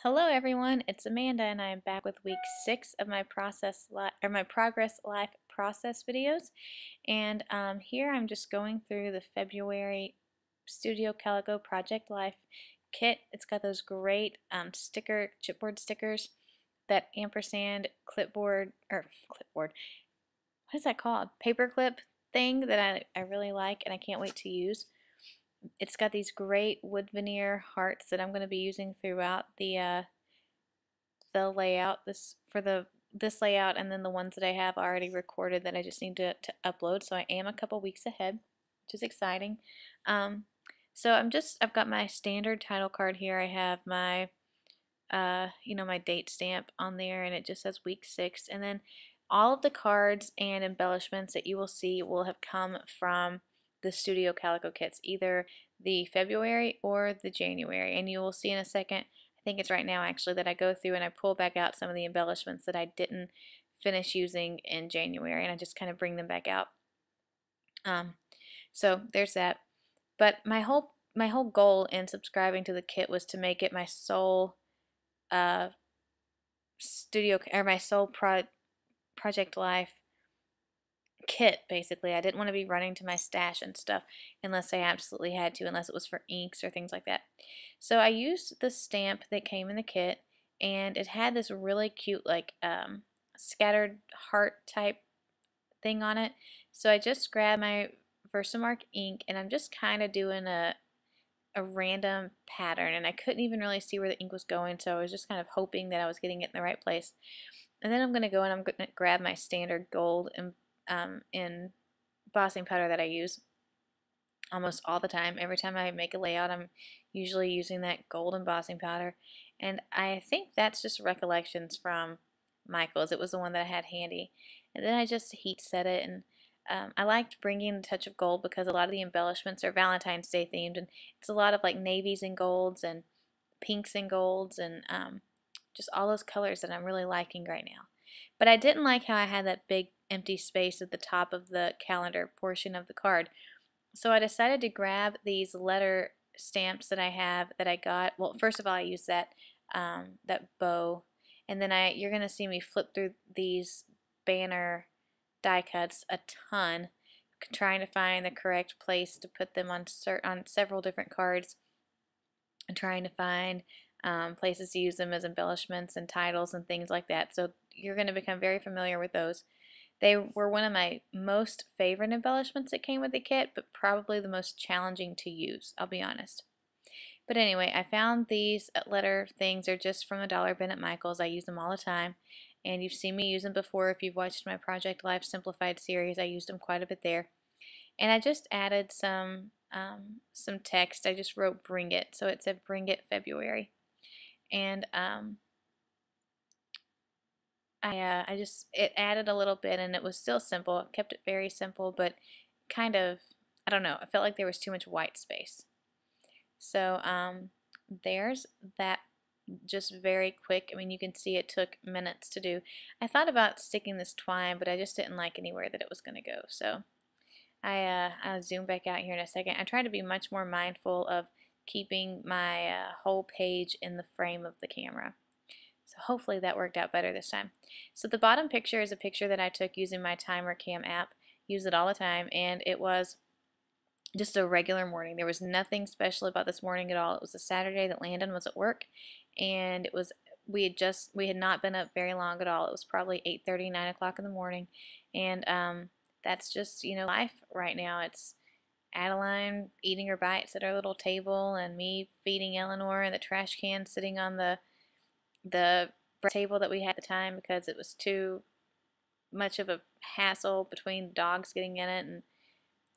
Hello everyone, it's Amanda and I am back with week 6 of my my Progress Life process videos. And here I'm just going through the February Studio Calico Project Life kit. It's got those great chipboard stickers, that ampersand clipboard, what is that called? Paperclip thing that I really like and I can't wait to use. It's got these great wood veneer hearts that I'm going to be using throughout the layout this layout, and then the ones that I have already recorded that I just need to upload. So I am a couple weeks ahead, which is exciting. So I've got my standard title card here. I have my my date stamp on there, and it just says week 6. And then all of the cards and embellishments that you will see will have come from the Studio Calico kits, either the February or the January. And you will see in a second, I think it's right now actually, that I go through and I pull back out some of the embellishments that I didn't finish using in January, and I just kind of bring them back out. So there's that. But my whole goal in subscribing to the kit was to make it my sole uh, my sole Project Life kit. Basically, I didn't want to be running to my stash and stuff unless I absolutely had to, unless it was for inks or things like that. So I used the stamp that came in the kit, and it had this really cute scattered heart type thing on it. So I just grabbed my Versamark ink, and I'm just kind of doing a random pattern, and I couldn't even really see where the ink was going, so I was just kind of hoping that I was getting it in the right place. And then I'm going to go and I'm going to grab my standard gold embossing powder that I use almost all the time. Every time I make a layout, I'm usually using that gold embossing powder, and I think that's just recollections from Michael's. It was the one that I had handy. And then I just heat set it, and I liked bringing the touch of gold because a lot of the embellishments are Valentine's Day themed, and it's a lot of like navies and golds and pinks and golds, and just all those colors that I'm really liking right now. But I didn't like how I had that big empty space at the top of the calendar portion of the card. So I decided to grab these letter stamps that I have that I got. Well, first of all, I used that bow, and then you're gonna see me flip through these banner die cuts a ton, trying to find the correct place to put them on several different cards, and trying to find places to use them as embellishments and titles and things like that. So you're going to become very familiar with those. They were one of my most favorite embellishments that came with the kit, but probably the most challenging to use, I'll be honest. But anyway, I found these letter things. They're just from a dollar bin at Michael's. I use them all the time, and you've seen me use them before. If you've watched my Project Life Simplified series, I used them quite a bit there. And I just added some text. I just wrote "Bring It," so it said "Bring It February." And it added a little bit, and it was still simple. It kept it very simple, but kind of, I don't know, I felt like there was too much white space. So there's that, just very quick. I mean, you can see it took minutes to do. I thought about sticking this twine, but I just didn't like anywhere that it was going to go. So I'll zoom back out here in a second. I try to be much more mindful of keeping my whole page in the frame of the camera. So hopefully that worked out better this time. So the bottom picture is a picture that I took using my Timer Cam app. Use it all the time, and it was just a regular morning. There was nothing special about this morning at all. It was a Saturday that Landon was at work, and we had not been up very long at all. It was probably 8:30, 9 o'clock in the morning, and that's just life right now. It's Adeline eating her bites at our little table, and me feeding Eleanor, and the trash can sitting on the table that we had at the time because it was too much of a hassle between dogs getting in it and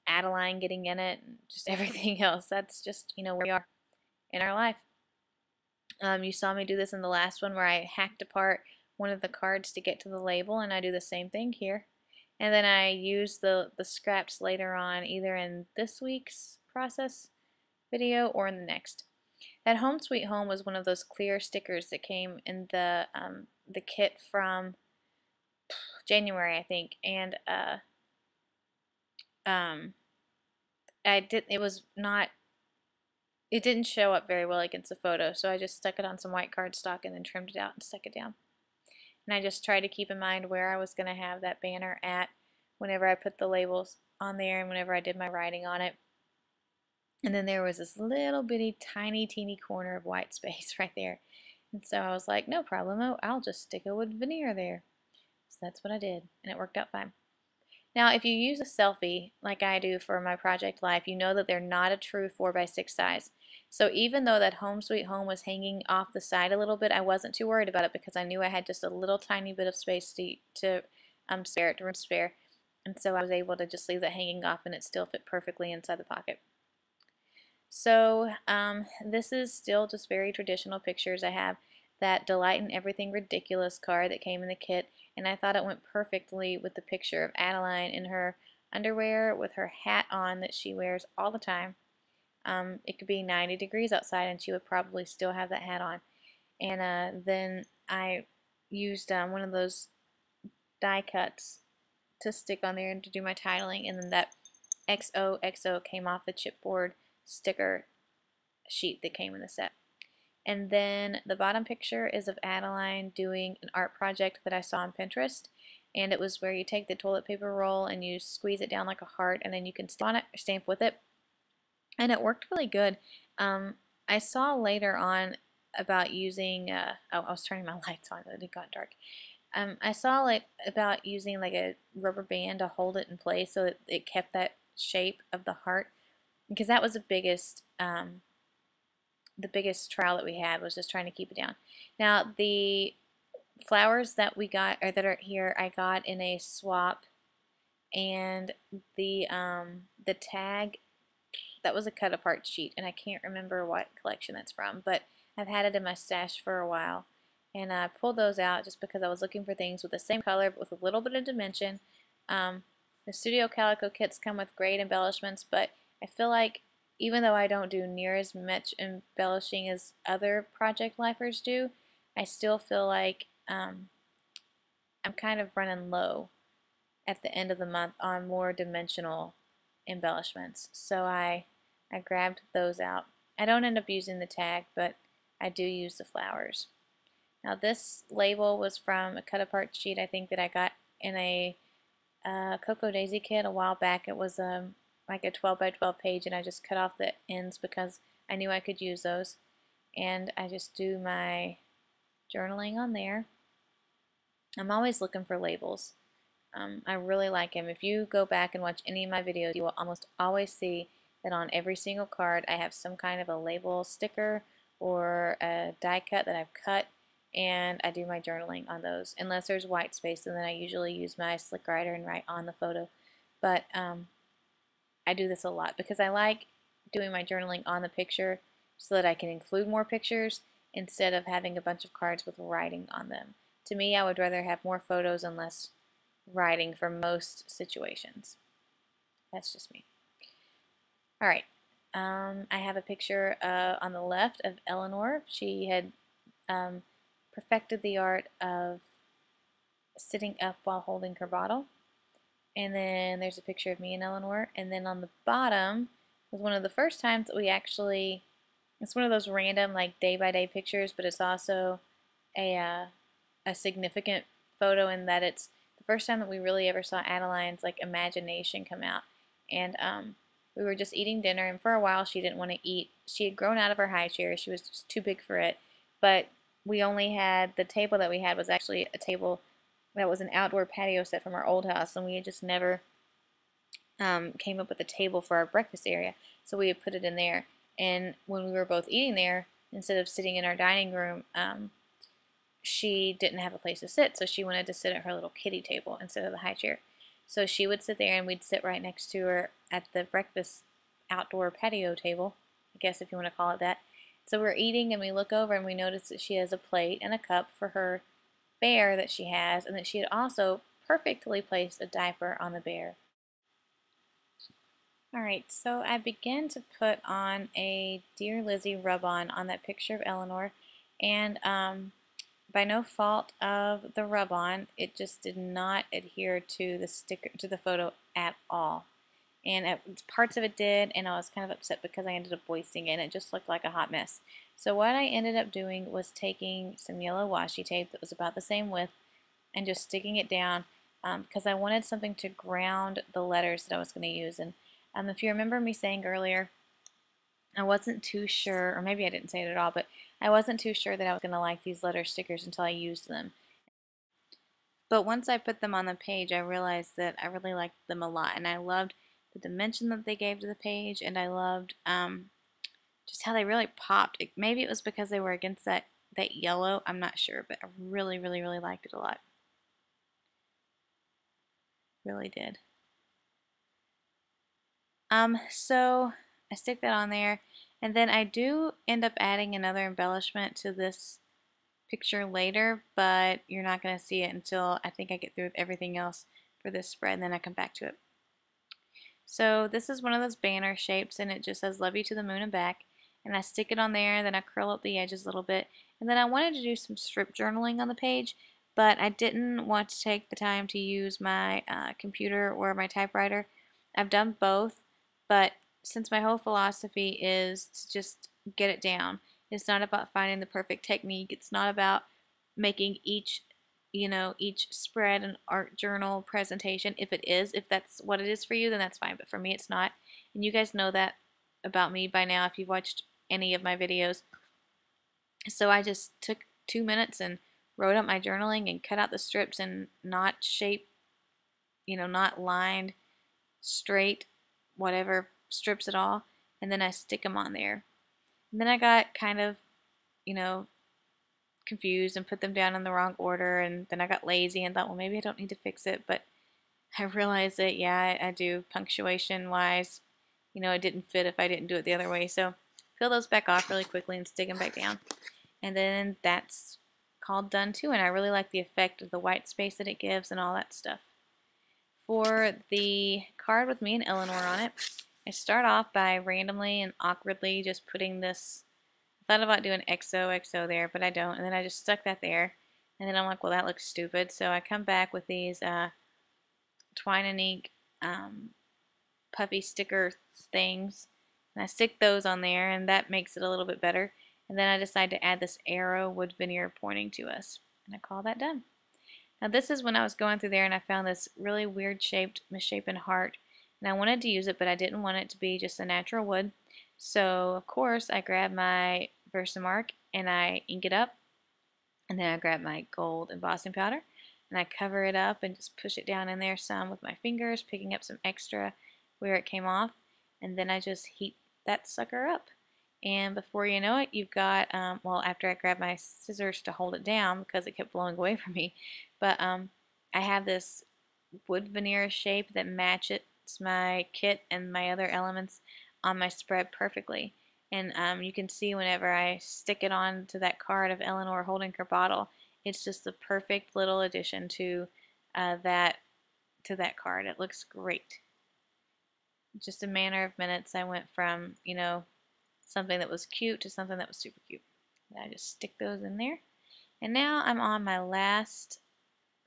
Adeline getting in it and just everything else. That's just where we are in our life. You saw me do this in the last one where I hacked apart one of the cards to get to the label, and I do the same thing here. And then I use the scraps later on, either in this week's process video or in the next. That Home Sweet Home was one of those clear stickers that came in the kit from January, I think, and it was not it didn't show up very well against the photo, so I just stuck it on some white cardstock and then trimmed it out and stuck it down. And I just tried to keep in mind where I was going to have that banner at whenever I put the labels on there and whenever I did my writing on it. And then there was this little bitty tiny teeny corner of white space right there. And so I was like, no problemo, I'll just stick a wood veneer there. So that's what I did, and it worked out fine. Now, if you use a selfie like I do for my project life, you know that they're not a true 4x6 size. So even though that Home Sweet Home was hanging off the side a little bit, I wasn't too worried about it because I knew I had just a little tiny bit of space to spare. And so I was able to just leave that hanging off and it still fit perfectly inside the pocket. So this is still just very traditional pictures. I have that Delight in Everything Ridiculous card that came in the kit, and I thought it went perfectly with the picture of Adeline in her underwear with her hat on that she wears all the time. It could be 90 degrees outside and she would probably still have that hat on. And then I used one of those die cuts to stick on there and to do my titling, and then that XOXO came off the chipboard sticker sheet that came in the set. And then the bottom picture is of Adeline doing an art project that I saw on Pinterest, and it was where you take the toilet paper roll and you squeeze it down like a heart, and then you can stamp with it, and it worked really good. I saw later on about using oh, I was turning my lights on, it got dark. I saw about using like a rubber band to hold it in place so that it kept that shape of the heart, because that was the biggest trial that we had, was just trying to keep it down. Now the flowers that we got, or that are here, I got in a swap, and the tag, that was a cut apart sheet, and I can't remember what collection that's from, but I've had it in my stash for a while, and I pulled those out just because I was looking for things with the same color but with a little bit of dimension. The Studio Calico kits come with great embellishments, but I feel like even though I don't do near as much embellishing as other project lifers do, I still feel like I'm kind of running low at the end of the month on more dimensional embellishments. So I grabbed those out. I don't end up using the tag, but I do use the flowers. Now this label was from a cut apart sheet I think that I got in a Cocoa Daisy kit a while back. It was like a 12 by 12 page, and I just cut off the ends because I knew I could use those. And I just do my journaling on there. I'm always looking for labels. I really like them. If you go back and watch any of my videos, you will almost always see that on every single card I have some kind of a label sticker or a die cut that I've cut, and I do my journaling on those. Unless there's white space, and then I usually use my slick writer and write on the photo. But I do this a lot because I like doing my journaling on the picture so that I can include more pictures instead of having a bunch of cards with writing on them. To me, I would rather have more photos and less writing for most situations. That's just me. Alright, I have a picture on the left of Eleanor. She had perfected the art of sitting up while holding her bottle. And then there's a picture of me and Eleanor. And then on the bottom was one of the first times that we actually, it's one of those random like day-by-day pictures, but it's also a significant photo in that it's the first time that we really ever saw Adeline's like imagination come out. And we were just eating dinner, and for a while she didn't want to eat. She had grown out of her high chair. She was just too big for it. But we only had, the table that we had was actually a table that was an outdoor patio set from our old house, and we had just never came up with a table for our breakfast area, so we had put it in there. And when we were both eating there, instead of sitting in our dining room, she didn't have a place to sit, so she wanted to sit at her little kiddie table instead of the high chair. So she would sit there, and we'd sit right next to her at the breakfast outdoor patio table, I guess if you want to call it that. So we're eating, and we look over, and we notice that she has a plate and a cup for her bear that she has, and that she had also perfectly placed a diaper on the bear. Alright, so I began to put on a Dear Lizzie rub-on on that picture of Eleanor, and by no fault of the rub-on, it just did not adhere to the sticker, to the photo at all. and parts of it did, and I was kind of upset because I ended up wasting it and it just looked like a hot mess. So what I ended up doing was taking some yellow washi tape that was about the same width and just sticking it down because I wanted something to ground the letters that I was going to use. And if you remember me saying earlier, I wasn't too sure, or maybe I didn't say it at all, but I wasn't too sure that I was going to like these letter stickers until I used them. But once I put them on the page, I realized that I really liked them a lot, and I loved the dimension that they gave to the page, and I loved just how they really popped. Maybe it was because they were against that yellow, I'm not sure, but I really, really, really liked it a lot. Really did. So I stick that on there, and then I do end up adding another embellishment to this picture later, but you're not going to see it until I think I get through with everything else for this spread, and then I come back to it. So this is one of those banner shapes, and it just says love you to the moon and back, and I stick it on there, and then I curl up the edges a little bit, and then I wanted to do some strip journaling on the page, but I didn't want to take the time to use my computer or my typewriter. I've done both, but since my whole philosophy is to just get it down, it's not about finding the perfect technique. It's not about making each spread an art journal presentation. If that's what it is for you, then that's fine. But for me, it's not. And you guys know that about me by now if you've watched any of my videos. So I just took 2 minutes and wrote up my journaling and cut out the strips and not shape, not lined, straight, whatever strips at all. And then I stick them on there. And then I got kind of, you know, confused and put them down in the wrong order, and then I got lazy and thought, well, maybe I don't need to fix it, but I realized that, yeah, I do, punctuation wise, it didn't fit if I didn't do it the other way. So fill those back off really quickly and stick them back down, and then that's called done too. And I really like the effect of the white space that it gives and all that stuff. For the card with me and Eleanor on it, I start off by randomly and awkwardly just putting this. I thought about doing XOXO there, but I don't, and then I just stuck that there, and then I'm like, well, that looks stupid, so I come back with these twine and ink puffy sticker things, and I stick those on there, and that makes it a little bit better, and then I decide to add this arrow wood veneer pointing to us, and I call that done. Now this is when I was going through there and I found this really weird shaped, misshapen heart, and I wanted to use it, but I didn't want it to be just a natural wood. So of course I grabbed my Versamark and I ink it up, and then I grab my gold embossing powder and I cover it up and just push it down in there some with my fingers, picking up some extra where it came off, and then I just heat that sucker up. And before you know it, you've got, well, after I grabbed my scissors to hold it down because it kept blowing away from me, but I have this wood veneer shape that matches my kit and my other elements on my spread perfectly. And you can see whenever I stick it on to that card of Eleanor holding her bottle, it's just the perfect little addition to that card. It looks great. Just a matter of minutes, I went from, something that was cute to something that was super cute. And I just stick those in there. And now I'm on my last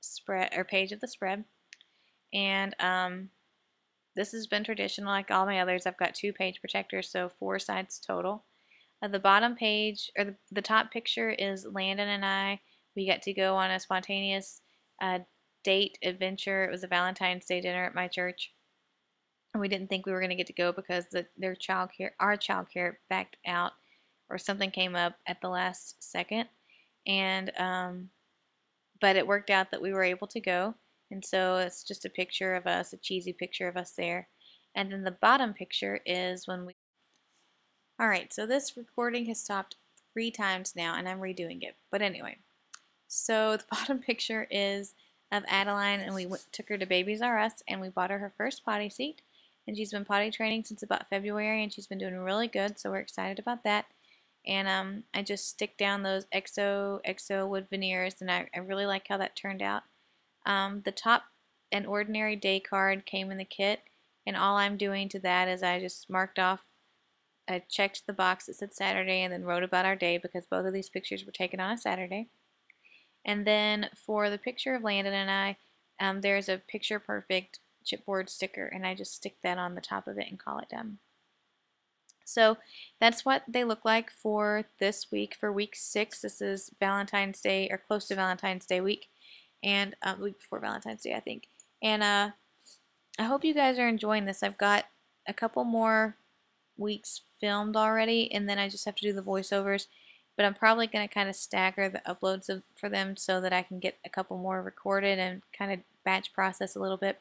spread or page of the spread. And this has been traditional like all my others. I've got 2 page protectors, so 4 sides total. The bottom page, or the top picture is Landon and I. We got to go on a spontaneous date adventure. It was a Valentine's Day dinner at my church. We didn't think we were going to get to go because our childcare backed out, or something came up at the last second, and but it worked out that we were able to go, and so it's just a picture of us, a cheesy picture of us there, and then the bottom picture is when we. All right, so this recording has stopped 3 times now, and I'm redoing it, but anyway, so the bottom picture is of Adeline, and we took her to Babies R Us, and we bought her her first potty seat. And she's been potty training since about February, and she's been doing really good, so we're excited about that. And I just stick down those XOXO wood veneers, and I really like how that turned out. The top and ordinary day card came in the kit, and all I'm doing to that is I just marked off, I checked the box that said Saturday and then wrote about our day because both of these pictures were taken on a Saturday. And then for the picture of Landon and I, there's a picture perfect chipboard sticker, and I just stick that on the top of it and call it done. So that's what they look like for this week, for week 6. This is Valentine's Day, or close to Valentine's Day week, and week before Valentine's Day, I think. And I hope you guys are enjoying this. I've got a couple more weeks filmed already, and then I just have to do the voiceovers. But I'm probably going to kind of stagger the uploads for them so that I can get a couple more recorded and kind of batch process a little bit.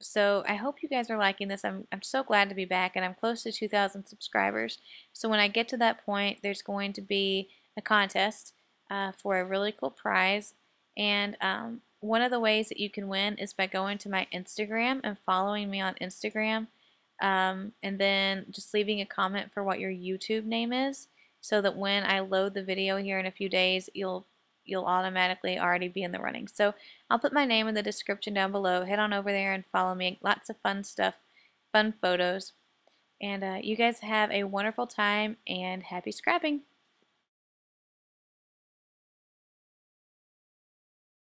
So I hope you guys are liking this. I'm so glad to be back, and I'm close to 2,000 subscribers. So when I get to that point, there's going to be a contest for a really cool prize. And one of the ways that you can win is by going to my Instagram and following me on Instagram. And then just leaving a comment for what your YouTube name is, so that when I load the video here in a few days, you'll automatically already be in the running. So I'll put my name in the description down below. Head on over there and follow me. Lots of fun stuff, fun photos. And you guys have a wonderful time, and happy scrapping!